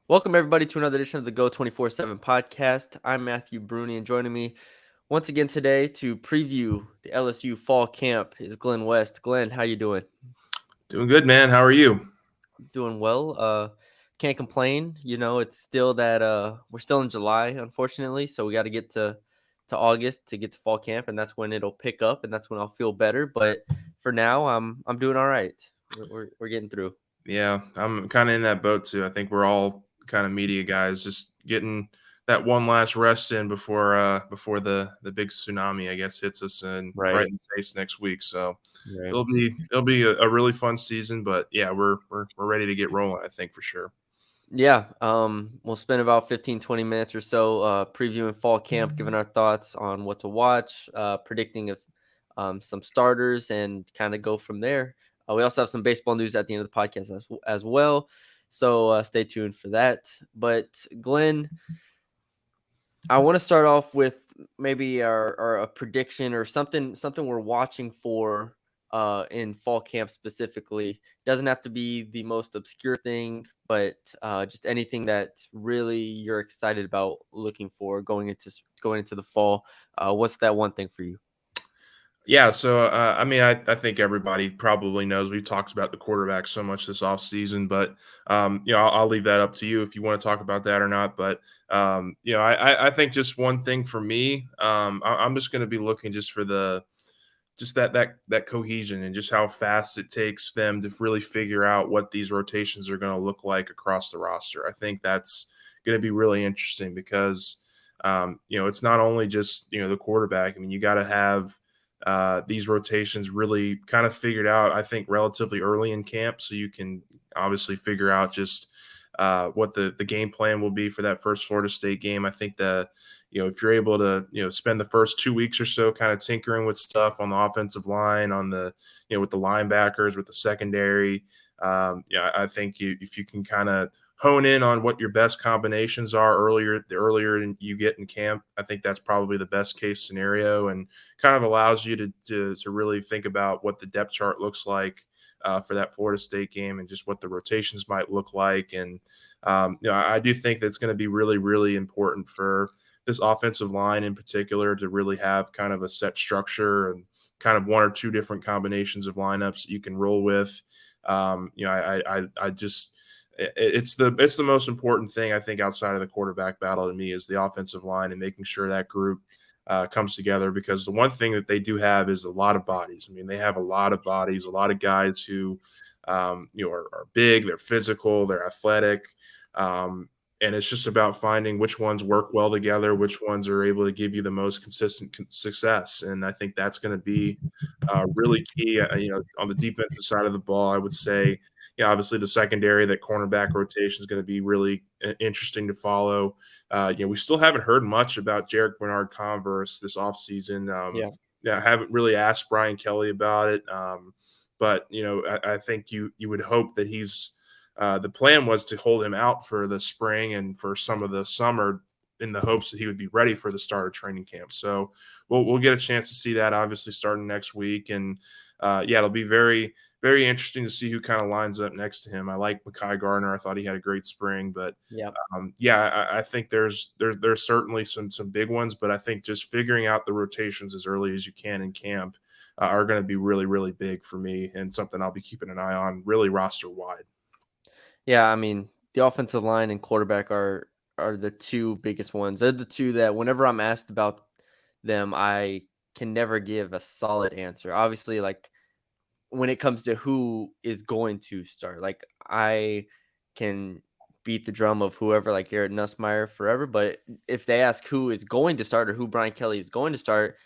Welcome, everybody, to another edition of the Go 24/7 podcast. I'm Matthew Brune, and joining me once again today to preview the LSU fall camp is Glen West. Glen, how you doing? Doing good, man. How are you? Doing well. Can't complain. It's still that we're still in July, unfortunately, so we got to get to August to get to fall camp, and that's when it'll pick up, and that's when I'll feel better. But for now, I'm doing all right. We're getting through. Yeah, I'm kind of in that boat too. I think we're all kind of media guys, just getting that one last rest in before the big tsunami, I guess, hits us and right Right. in the face next week. So Right. it'll be a really fun season. But yeah, we're ready to get rolling. I think for sure. Yeah, we'll spend about 15, 20 minutes or so previewing fall camp, giving our thoughts on what to watch, predicting if some starters, and kind of go from there. We also have some baseball news at the end of the podcast as well, so stay tuned for that. But Glenn, I want to start off with maybe our a prediction or something we're watching for in fall camp specifically. Doesn't have to be the most obscure thing, but just anything that really you're excited about looking for going into the fall. What's that one thing for you? Yeah, so I mean, I think everybody probably knows we've talked about the quarterback so much this offseason, but I'll leave that up to you if you want to talk about that or not. But I think just one thing for me, I'm just going to be looking just for just that cohesion and just how fast it takes them to really figure out what these rotations are going to look like across the roster. I think that's going to be really interesting because it's not only just the quarterback. I mean, you got to have these rotations really kind of figured out, I think, relatively early in camp, so you can obviously figure out just what the game plan will be for that first Florida State game. I think if you're able to spend the first 2 weeks or so kind of tinkering with stuff on the offensive line, on the with the linebackers, with the secondary, I think if you can kind of hone in on what your best combinations are the earlier you get in camp, I think that's probably the best case scenario, and kind of allows you to really think about what the depth chart looks like for that Florida State game and just what the rotations might look like. And I do think that's going to be really, really important for this offensive line in particular to really have kind of a set structure and kind of one or two different combinations of lineups that you can roll with. I just it's the most important thing I think outside of the quarterback battle to me is the offensive line and making sure that group comes together, because the one thing that they do have is a lot of bodies. I mean, they have a lot of bodies, a lot of guys who are big, they're physical, they're athletic. And it's just about finding which ones work well together, which ones are able to give you the most consistent success. And I think that's going to be really key. On the defensive side of the ball, I would say, obviously the secondary, that cornerback rotation is going to be really interesting to follow. We still haven't heard much about Jarek Bernard-Converse this offseason. Yeah. I haven't really asked Brian Kelly about it. But I think you would hope that the plan was to hold him out for the spring and for some of the summer in the hopes that he would be ready for the start of training camp. So we'll get a chance to see that obviously starting next week. And it'll be very, very interesting to see who kind of lines up next to him. I like Mekhi Gardner. I thought he had a great spring, but Yeah. I think there's certainly some big ones, but I think just figuring out the rotations as early as you can in camp are going to be really, really big for me and something I'll be keeping an eye on really roster wide. Yeah, I mean, the offensive line and quarterback are the two biggest ones. They're the two that whenever I'm asked about them, I can never give a solid answer. Obviously, like when it comes to who is going to start, like I can beat the drum of whoever, like Garrett Nussmeier forever. But if they ask who is going to start or who Brian Kelly is going to start,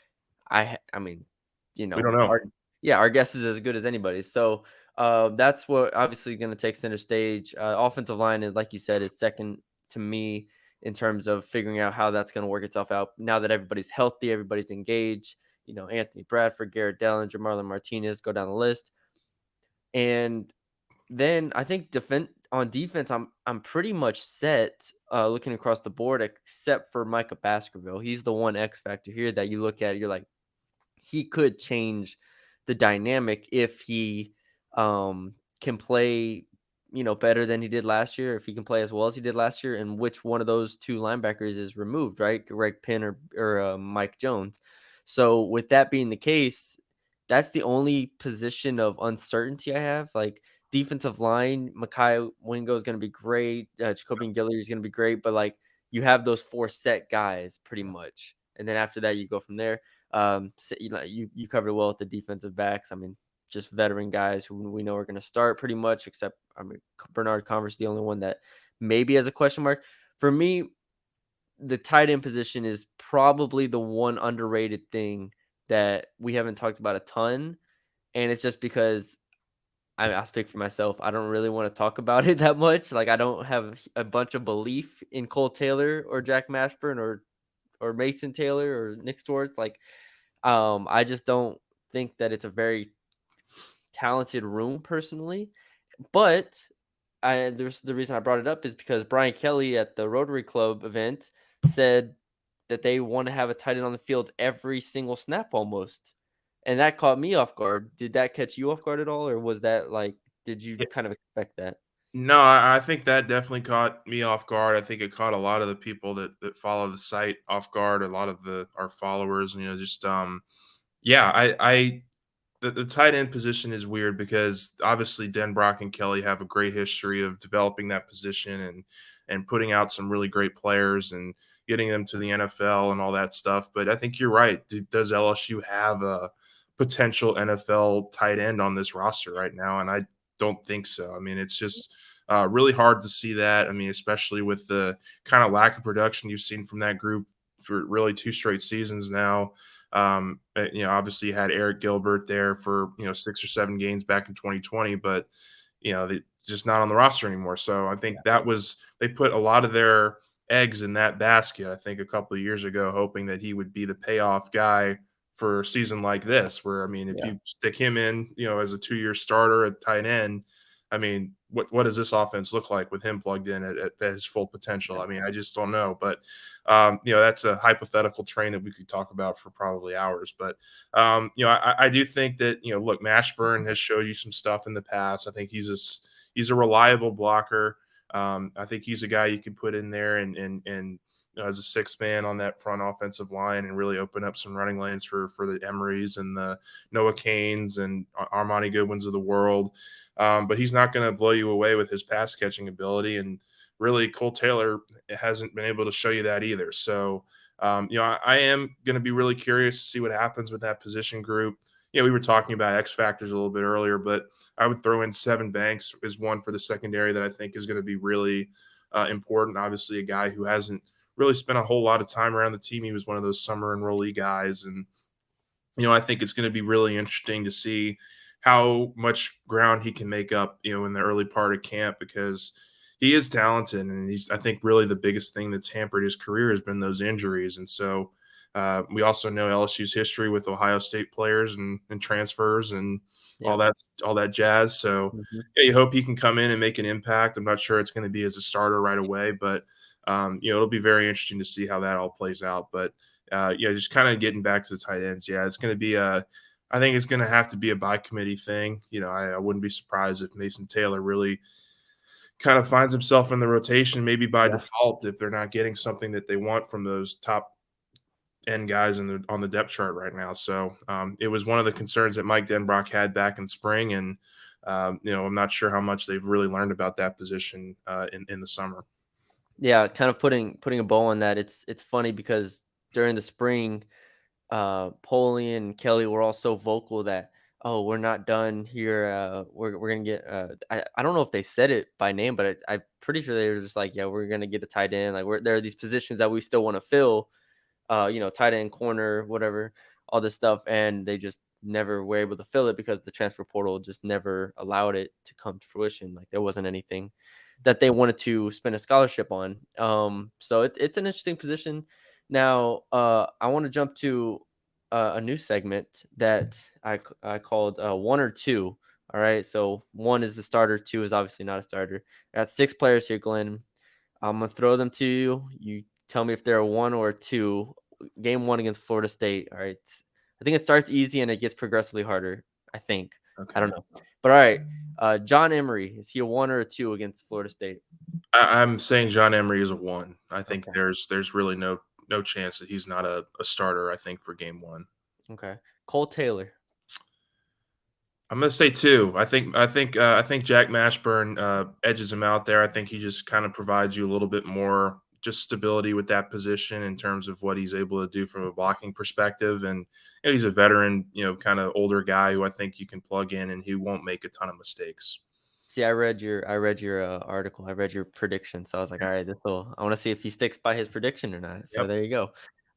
I mean, We don't know. our guess is as good as anybody's. So that's what obviously going to take center stage. Offensive line, and like you said, is second to me in terms of figuring out how that's going to work itself out. Now that everybody's healthy, everybody's engaged. Anthony Bradford, Garrett Dellinger, Marlon Martinez, go down the list, and then I think on defense, I'm pretty much set looking across the board, except for Micah Baskerville. He's the one X factor here that you look at. You're like, he could change the dynamic if he can play better than he did last year, if he can play as well as he did last year, and which one of those two linebackers is removed, right? Greg Penn or Mike Jones. So with that being the case, that's the only position of uncertainty I have. Like defensive line, Makai Wingo is going to be great. Jacoby Guillory is going to be great, but like you have those four set guys pretty much, and then after that you go from there. So, you covered well with the defensive backs. I mean, just veteran guys who we know are going to start pretty much, except I mean Bernard Converse, the only one that maybe has a question mark. For me, the tight end position is probably the one underrated thing that we haven't talked about a ton, and it's just because I'll speak for myself. I don't really want to talk about it that much. Like I don't have a bunch of belief in Cole Taylor or Jack Mashburn or Mason Taylor or Nick Swartz. Like I just don't think that it's a very talented room personally. But there's the reason I brought it up is because Brian Kelly at the Rotary Club event said that they want to have a tight end on the field every single snap almost. And that caught me off guard. Did that catch you off guard at all? Or was that like, did you kind of expect that? No, I think that definitely caught me off guard. I think it caught a lot of the people that follow the site off guard. A lot of our followers, just yeah, I the tight end position is weird because obviously Denbrock and Kelly have a great history of developing that position and putting out some really great players and getting them to the NFL and all that stuff. But I think you're right. Does LSU have a potential NFL tight end on this roster right now? And I don't think so. I mean, it's just really hard to see that. I mean, especially with the kind of lack of production you've seen from that group for really 2 straight seasons now. Obviously you had Eric Gilbert there for 6 or 7 games back in 2020, but they just not on the roster anymore. So I think they put a lot of their eggs in that basket. I think a couple of years ago, hoping that he would be the payoff guy for a season like this. Where I mean, if Yeah. you stick him in, as a 2 year starter at tight end, I mean, what does this offense look like with him plugged in at his full potential? I mean, I just don't know. But that's a hypothetical train that we could talk about for probably hours. But I do think that look, Mashburn has showed you some stuff in the past. I think he's a reliable blocker. I think he's a guy you can put in there and as a sixth man on that front offensive line and really open up some running lanes for the Emerys and the Noah Canes and Armani Goodwins of the world. But he's not going to blow you away with his pass catching ability. And really, Cole Taylor hasn't been able to show you that either. So, I am going to be really curious to see what happens with that position group. We were talking about X factors a little bit earlier, but I would throw in Seven Banks as one for the secondary that I think is going to be really important. Obviously, a guy who hasn't really spent a whole lot of time around the team. He was one of those summer enrollee guys, and I think it's going to be really interesting to see how much ground he can make up, in the early part of camp because he is talented and I think really the biggest thing that's hampered his career has been those injuries. And so we also know LSU's history with Ohio State players and transfers and Yeah. all that jazz. So Mhm. yeah, you hope he can come in and make an impact. I'm not sure it's going to be as a starter right away, but it'll be very interesting to see how that all plays out. But just kind of getting back to the tight ends. Yeah, it's going to be I think it's going to have to be a by committee thing. I wouldn't be surprised if Mason Taylor really kind of finds himself in the rotation, maybe by Yeah. default, if they're not getting something that they want from those top end guys on the depth chart right now. So it was one of the concerns that Mike Denbrock had back in spring, and I'm not sure how much they've really learned about that position in the summer. Yeah, kind of putting a bow on that. It's funny because during the spring, Polian and Kelly were all so vocal that, oh, we're not done here. We're gonna get. I don't know if they said it by name, but I'm pretty sure they were just like, yeah, we're gonna get a tight end. Like there are these positions that we still want to fill. Tight end, corner, whatever, all this stuff, and they just never were able to fill it because the transfer portal just never allowed it to come to fruition. Like there wasn't anything that they wanted to spend a scholarship on. So it's an interesting position. Now, I want to jump to a new segment that I called one or two. All right, so one is the starter, two is obviously not a starter. I got 6 players here, Glenn. I'm gonna throw them to you. You tell me if they're a one or a two. Game one against Florida State. All right. I think it starts easy and it gets progressively harder. I think. I don't Okay. know. But all right, John Emery, is he a 1 or a 2 against Florida State? I'm saying John Emery is a 1. I think Okay, there's really no chance that he's not a starter, I think, for game 1. okay. Cole Taylor. I'm gonna say 2. I think Jack Mashburn, edges him out there. I think he just kinda provides you a little bit more just stability with that position in terms of what he's able to do from a blocking perspective, and, he's a veteran, kinda older guy who I think you can plug in and he won't make a ton of mistakes. See, I read your article. I read your prediction, so I was like, all right, this will. I want to see if he sticks by his prediction or not. So Yep. there you go.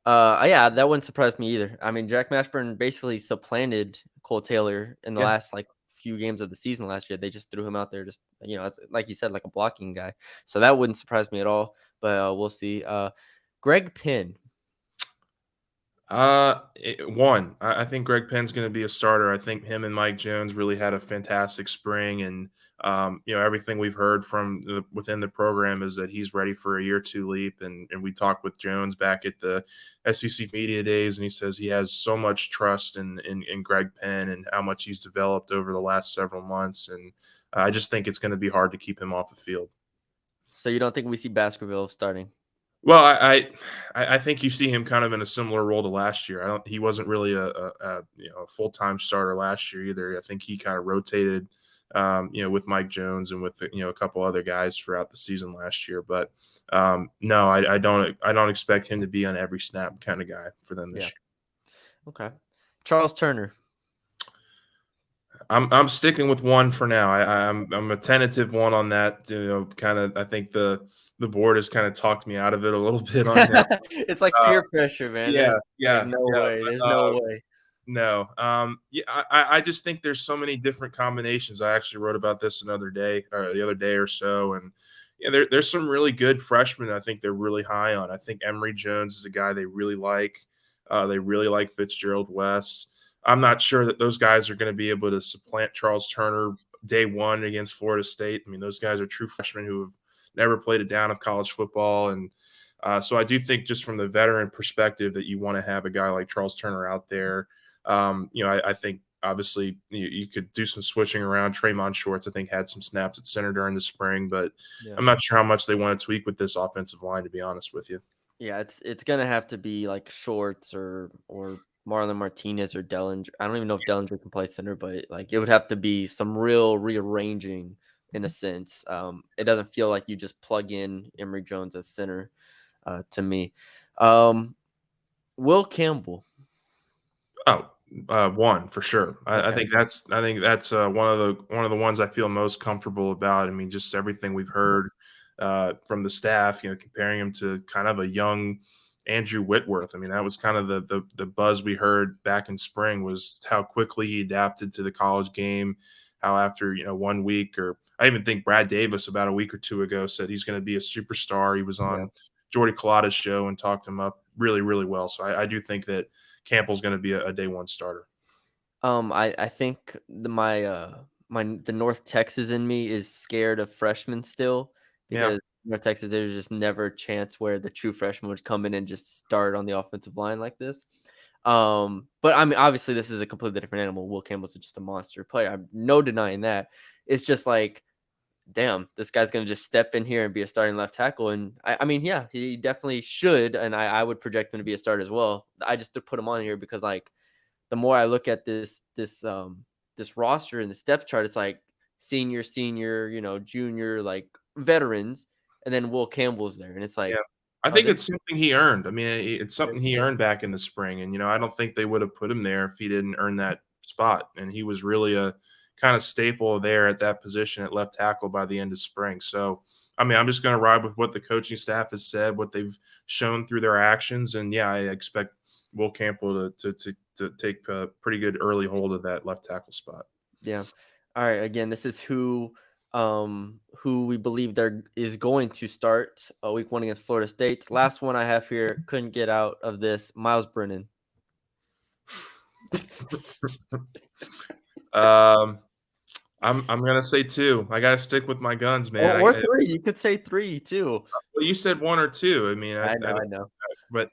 Yeah, that wouldn't surprise me either. I mean, Jack Mashburn basically supplanted Cole Taylor in the Yeah. last like few games of the season last year. They just threw him out there, just it's like you said, like a blocking guy. So that wouldn't surprise me at all. But we'll see. Greg Penn. 1. I think Greg Penn's going to be a starter. I think him and Mike Jones really had a fantastic spring, and everything we've heard from within the program is that he's ready for a year 2 leap. And we talked with Jones back at the SEC media days, and he says he has so much trust in Greg Penn and how much he's developed over the last several months. And I just think it's going to be hard to keep him off the field. So you don't think we see Baskerville starting? Well, I think you see him kind of in a similar role to last year. I don't. He wasn't really a full time starter last year either. I think he kind of rotated, with Mike Jones and with a couple other guys throughout the season last year. But no, I don't expect him to be on every snap kind of guy for them this Yeah. year. Okay. Charles Turner. I'm sticking with 1 for now. I'm a tentative 1 on that. Kind of. I think the board has kind of talked me out of it a little bit on him. It's like Uh, peer pressure, man. yeah, There's like yeah, no yeah. way. There's no way. No. Yeah, I just think there's so many different combinations. I actually wrote about this another day or the other day or so, and there's some really good freshmen. I think they're really high on. I think Emory Jones is a guy they really like. They really like Fitzgerald West. I'm not sure that those guys are going to be able to supplant Charles Turner day 1 against Florida State. I mean, those guys are true freshmen who have never played a down of college football, and so I do think just from the veteran perspective that you want to have a guy like Charles Turner out there. I think obviously you could do some switching around. Tremont Shorts, I think, had some snaps at center during the spring, but Yeah. I'm not sure how much they want to tweak with this offensive line, to be honest with you. Yeah, it's gonna have to be like Shorts or Marlon Martinez or Dellinger. I don't even know if Dellinger can play center, but like it would have to be some real rearranging in a sense. It doesn't feel like you just plug in Emory Jones as center to me. Um, Will Campbell. Oh, 1 for sure. I Okay. think that's one of the ones I feel most comfortable about. I mean, just everything we've heard from the staff, comparing him to kind of a young Andrew Whitworth. I mean, that was kind of the buzz we heard back in spring was how quickly he adapted to the college game. How after 1 week, or I even think Brad Davis about a week or 2 ago said he's going to be a superstar. He was Yeah. on Jordy Culotta's show and talked him up really, really well. So I do think that Campbell's going to be a day 1 starter. I think the North Texas in me is scared of freshmen still Yeah, because North Texas there's just never a chance where the true freshman would come in and just start on the offensive line like this. But I mean, obviously, this is a completely different animal. Will Campbell's just a monster player. I'm no denying that. It's just like, damn, this guy's gonna just step in here and be a starting left tackle. And I mean, yeah, he definitely should, and I would project him to be a start as well. I just to put him on here because like the more I look at this roster and the depth chart, it's like senior, junior, like veterans, and then Will Campbell's there, and it's yeah. like, I oh, think this it's something he earned. I mean, it's is something he earned back in the spring, and I don't think they would have put him there if he didn't earn that spot. And he was really a kind of staple there at that position at left tackle by the end of spring. So, I mean, I'm just going to ride with what the coaching staff has said, what they've shown through their actions, and yeah, I expect Will Campbell to take a pretty good early hold of that left tackle spot. yeah. All right, again, this is who we believe there is going to start week 1 against Florida State. Last one I have here, couldn't get out of this, Miles Brennan. Um, I'm gonna say 2. I gotta stick with my guns, man. Or 3, you could say 3 too. Well, you said 1 or 2. I mean, I I know, don't, I know. but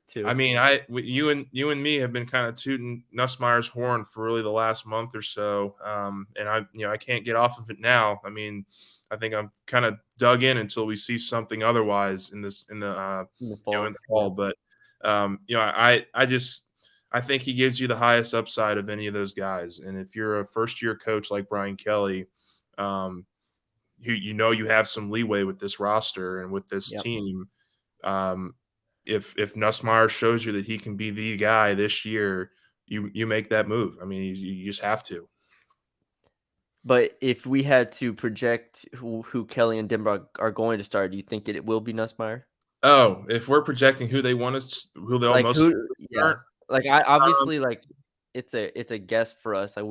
too. I mean, you and me have been kind of tooting Nussmeier's horn for really the last month or so, and I can't get off of it now. I mean, I think I'm kind of dug in until we see something otherwise In the in fall. the Yeah. fall. But I think he gives you the highest upside of any of those guys. And if you're a first year coach like Brian Kelly, um, you have some leeway with this roster and with this Yep. team. Um, if Nussmeier shows you that he can be the guy this year, you make that move. I mean, you just have to. But if we had to project who Kelly and Denbrock are going to start, do you think it will be Nussmeier? Oh, if we're projecting who they want to, who they'll Like most who? Yeah. start, Like I um, obviously like it's a guess for us. Like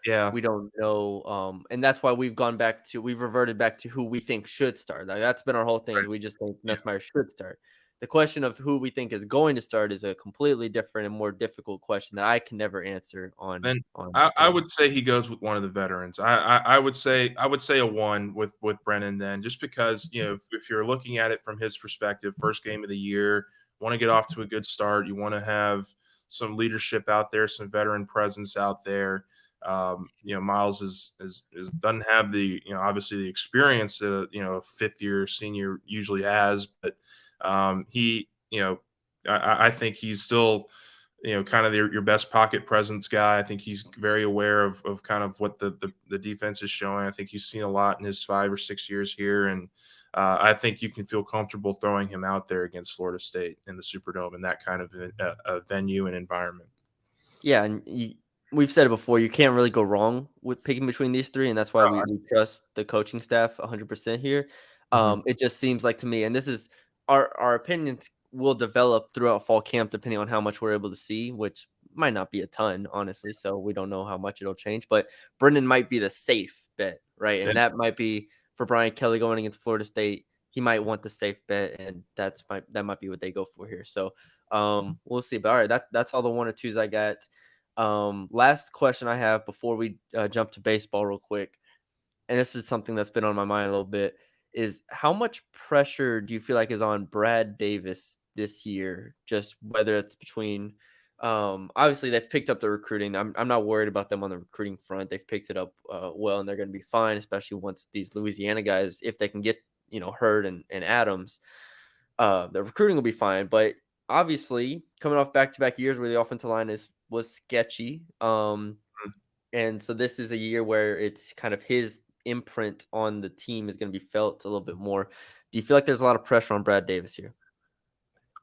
yeah, we don't know, and that's why we've reverted back to who we think should start. Like that's been our whole thing. right, Is we just think yeah. Nussmeier should start. The question of who we think is going to start is a completely different and more difficult question that I can never answer on Then on I yeah. would say he goes with one of the veterans. I would say a one with Brennan then, just because if you're looking at it from his perspective, first game of the year, want to get off to a good start. You want to have some leadership out there, some veteran presence out there. Miles doesn't have the obviously the experience that a fifth year senior usually has, but he I think he's still kind of your best pocket presence guy. I think he's very aware of kind of what the defense is showing. I think he's seen a lot in his 5 or 6 years here, and I think you can feel comfortable throwing him out there against Florida State in the Superdome in that kind of a venue and environment. Yeah, and we've said it before, you can't really go wrong with picking between these 3, and that's why we trust the coaching staff 100% here. Mhm. It just seems like to me, and this is our opinions will develop throughout fall camp depending on how much we're able to see, which might not be a ton, honestly, so we don't know how much it'll change, but Brendan might be the safe bet, right? Yeah. And that might be for Brian Kelly going against Florida State, he might want the safe bet, and that might be what they go for here, so we'll see. But all right, that's all the one or twos I got. Last question I have before we jump to baseball real quick, and this is something that's been on my mind a little bit, is how much pressure do you feel like is on Brad Davis this year? Just whether it's between, obviously they've picked up the recruiting. I'm not worried about them on the recruiting front. They've picked it up well, and they're going to be fine, especially once these Louisiana guys, if they can get Hurd and Adams, the recruiting will be fine. But obviously, coming off back-to-back years where the offensive line was sketchy, and so this is a year where it's kind of his imprint on the team is going to be felt a little bit more. Do you feel like there's a lot of pressure on Brad Davis here?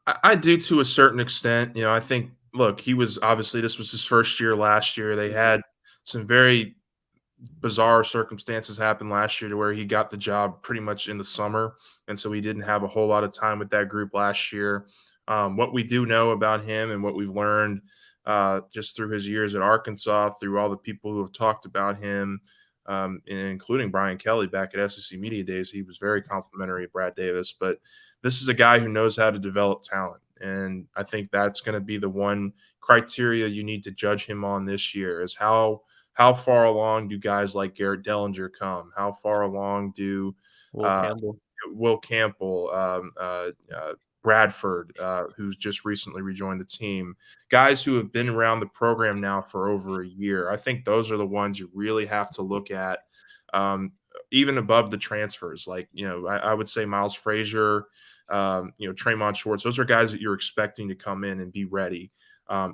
I do to a certain extent. I think look, he was obviously this was his first year last year. They Mhm. had some very bizarre circumstances happened last year to where he got the job pretty much in the summer, and so he didn't have a whole lot of time with that group last year. What we do know about him and what we've learned just through his years at Arkansas, through all the people who have talked about him, including Brian Kelly back at SEC Media Days, he was very complimentary of Brad Davis. But this is a guy who knows how to develop talent, and I think that's going to be the one criteria you need to judge him on this year is how far along do guys like Garrett Dellinger come? How far along do Will uh, Campbell. Will Campbell, Bradford, who's just recently rejoined the team, guys who have been around the program now for over a year? I think those are the ones you really have to look at, um, even above the transfers. Like, I would say Miles Frazier, Tremont Schwartz, those are guys that you're expecting to come in and be ready.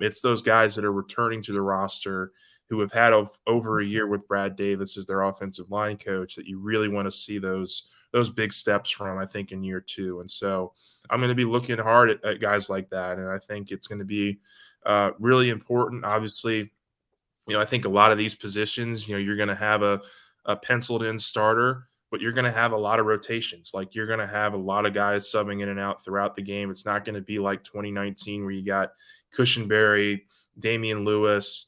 It's those guys that are returning to the roster who have had over a year with Brad Davis as their offensive line coach that you really want to see those big steps from, I think, in year two. And so I'm going to be looking hard at guys like that. And I think it's going to be really important. Obviously, I think a lot of these positions, you're going to have a penciled in starter, but you're going to have a lot of rotations. Like you're going to have a lot of guys subbing in and out throughout the game. It's not going to be like 2019 where you got Cushenberry, Damian Lewis,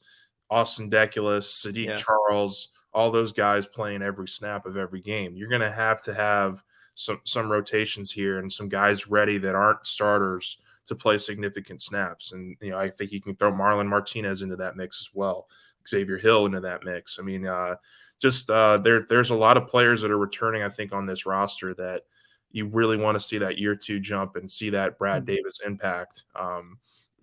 Austin Deculus, Sadiq Yeah. Charles, all those guys playing every snap of every game. You're going to have some rotations here and some guys ready that aren't starters to play significant snaps. And I think you can throw Marlon Martinez into that mix as well. Xavier Hill into that mix. I mean, there's a lot of players that are returning, I think, on this roster that you really want to see that year 2 jump and see that Brad Mhm. Davis impact.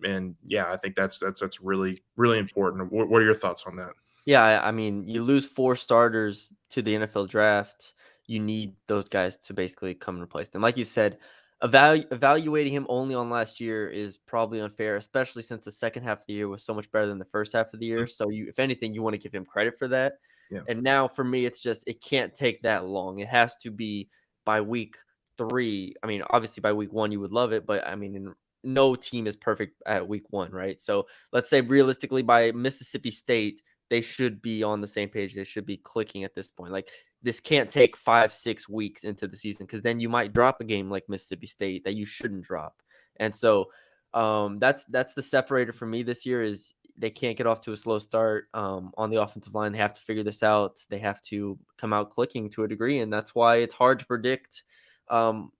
And yeah, I think that's really really important. What are your thoughts on that? Yeah, I mean, you lose 4 starters to the NFL draft, you need those guys to basically come and replace them. Like you said, evaluating him only on last year is probably unfair, especially since the second half of the year was so much better than the first half of the year, Mhm. so you if anything, you wanna give him credit for that, Yeah. and now for me, it's just it can't take that long. It has to be by week 3. I mean, obviously, by week 1, you would love it, but, I mean, no team is perfect at week 1, right? So, let's say realistically by Mississippi State, they should be on the same page. They should be clicking at this point. Like this can't take 5, 6 weeks into the season because then you might drop a game like Mississippi State that you shouldn't drop. And so that's the separator for me this year is they can't get off to a slow start on the offensive line. They have to figure this out. They have to come out clicking to a degree, and that's why it's hard to predict um,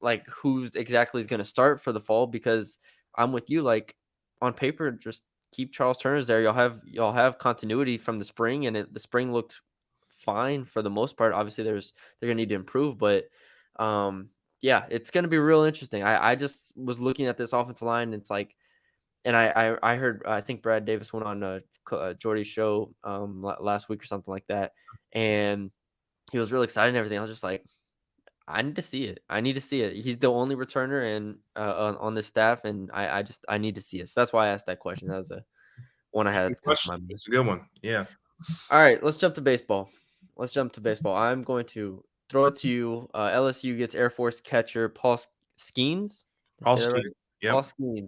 like who's exactly is going to start for the fall because I'm with you. Like on paper, just keep Charles Turner's there. Y'all have continuity from the spring, and the spring looked fine for the most part. Obviously, they're gonna need to improve, but um, yeah, it's gonna be real interesting. I just was looking at this offensive line, and it's like, and I heard I think Brad Davis went on Jordy's show last week or something like that, and he was really excited and everything. I was just like, I need to see it. I need to see it. He's the only returner and on this staff, and I need to see it. So that's why I asked that question. That was a one I It's a had at good the top of question. my mind. It's a good one. Yeah. All right, let's jump to baseball. Let's jump to baseball. I'm going to throw it to you. LSU gets Air Force catcher Paul Skenes. Did I Paul say that Skenes. right? Paul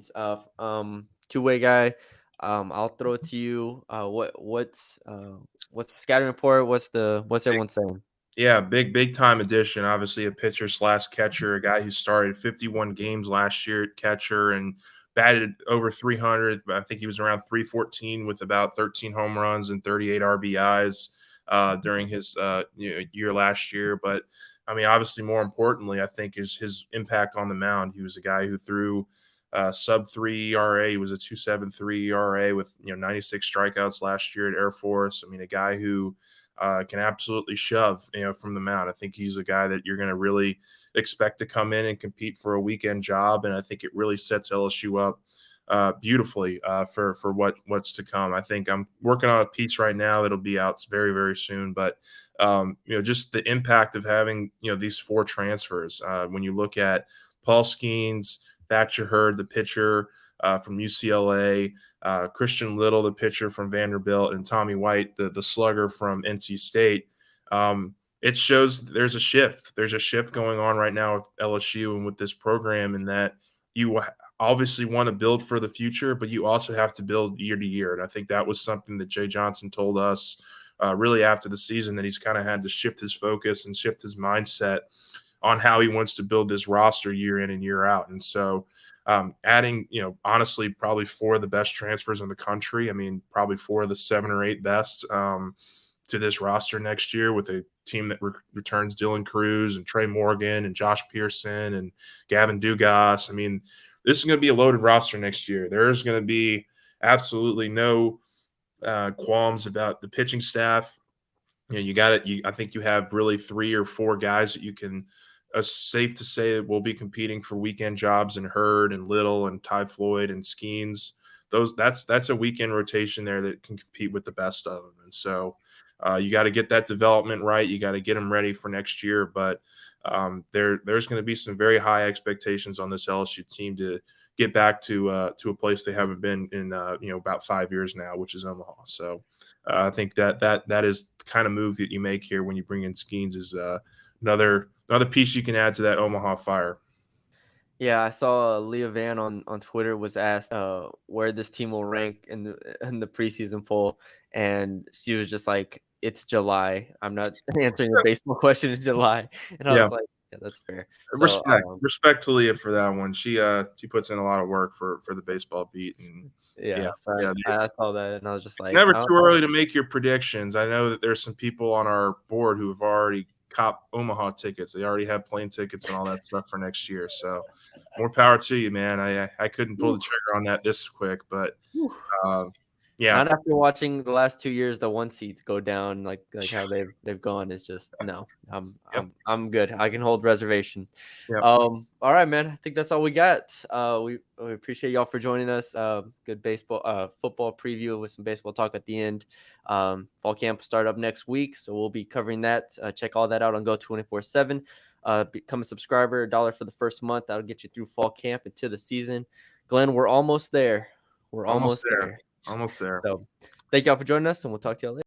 Yep. Skenes, two-way guy. I'll throw it to you. What's the scouting report? What's everyone saying? Yeah, big time addition. Obviously, a pitcher slash catcher, a guy who started 51 games last year at catcher and batted over 300. I think he was around 314 with about 13 home runs and 38 RBIs during his year last year. But I mean, obviously, more importantly, I think is his impact on the mound. He was a guy who threw sub 3 ERA. He was a 2.73 ERA with 96 strikeouts last year at Air Force. I mean, a guy who can absolutely shove, from the mound. I think he's a guy that you're going to really expect to come in and compete for a weekend job, and I think it really sets LSU up beautifully for what's to come. I think I'm working on a piece right now that'll be out very very soon, but just the impact of having these 4 transfers. When you look at Paul Skenes, Thatcher Hurd, the pitcher from UCLA, Christian Little, the pitcher from Vanderbilt, and Tommy White, the slugger from NC State. It shows there's a shift. There's a shift going on right now with LSU and with this program, in that you obviously want to build for the future, but you also have to build year to year. And I think that was something that Jay Johnson told us really after the season, that he's kind of had to shift his focus and shift his mindset on how he wants to build this roster year in and year out. And so adding, honestly, probably 4 of the best transfers in the country. I mean, probably 4 of the 7 or 8 best to this roster next year, with a team that returns Dylan Cruz and Trey Morgan and Josh Pearson and Gavin Dugas. I mean, this is going to be a loaded roster next year. There's going to be absolutely no qualms about the pitching staff. You got it. I think you have really 3 or 4 guys that you can. Safe to say that we'll be competing for weekend jobs in Hurd and Little and Ty Floyd and Skeens. That's a weekend rotation there that can compete with the best of them. And so you got to get that development right. You got to get them ready for next year. But there's going to be some very high expectations on this LSU team to get back to a place they haven't been in about 5 years now, which is Omaha. So I think that is the kind of move that you make here when you bring in Skeens, is another piece you can add to that Omaha Fire. Yeah, I saw Leah Van on Twitter was asked where this team will rank in the preseason poll, and she was just like, "It's July. I'm not answering a baseball question in July." And I Yeah, was like, "Yeah, that's fair." So, respect to Leah for that one. She puts in a lot of work for the baseball beat, and yeah, yeah, so yeah. I saw that, and I was just It's like, never too early to make your predictions. I know that there's some people on our board who have already copped Omaha tickets. They already have plane tickets and all that stuff for next year. So more power to you, man. I couldn't pull the Whew, trigger on that this quick, but whew. um, Yeah. Not after watching the last 2 years, the 1 seeds go down like how they've gone. It's just no. Yep. I'm good. I can hold reservation. Yep. All right, man. I think that's all we got. We appreciate y'all for joining us. Good football preview with some baseball talk at the end. Fall camp start up next week, so we'll be covering that. Check all that out on Go 24/7. Become a subscriber, $1 for the first month. That'll get you through fall camp into the season. Glenn, we're almost there. We're Almost almost there. there. Almost there. So thank y'all for joining us, and we'll talk to y'all later.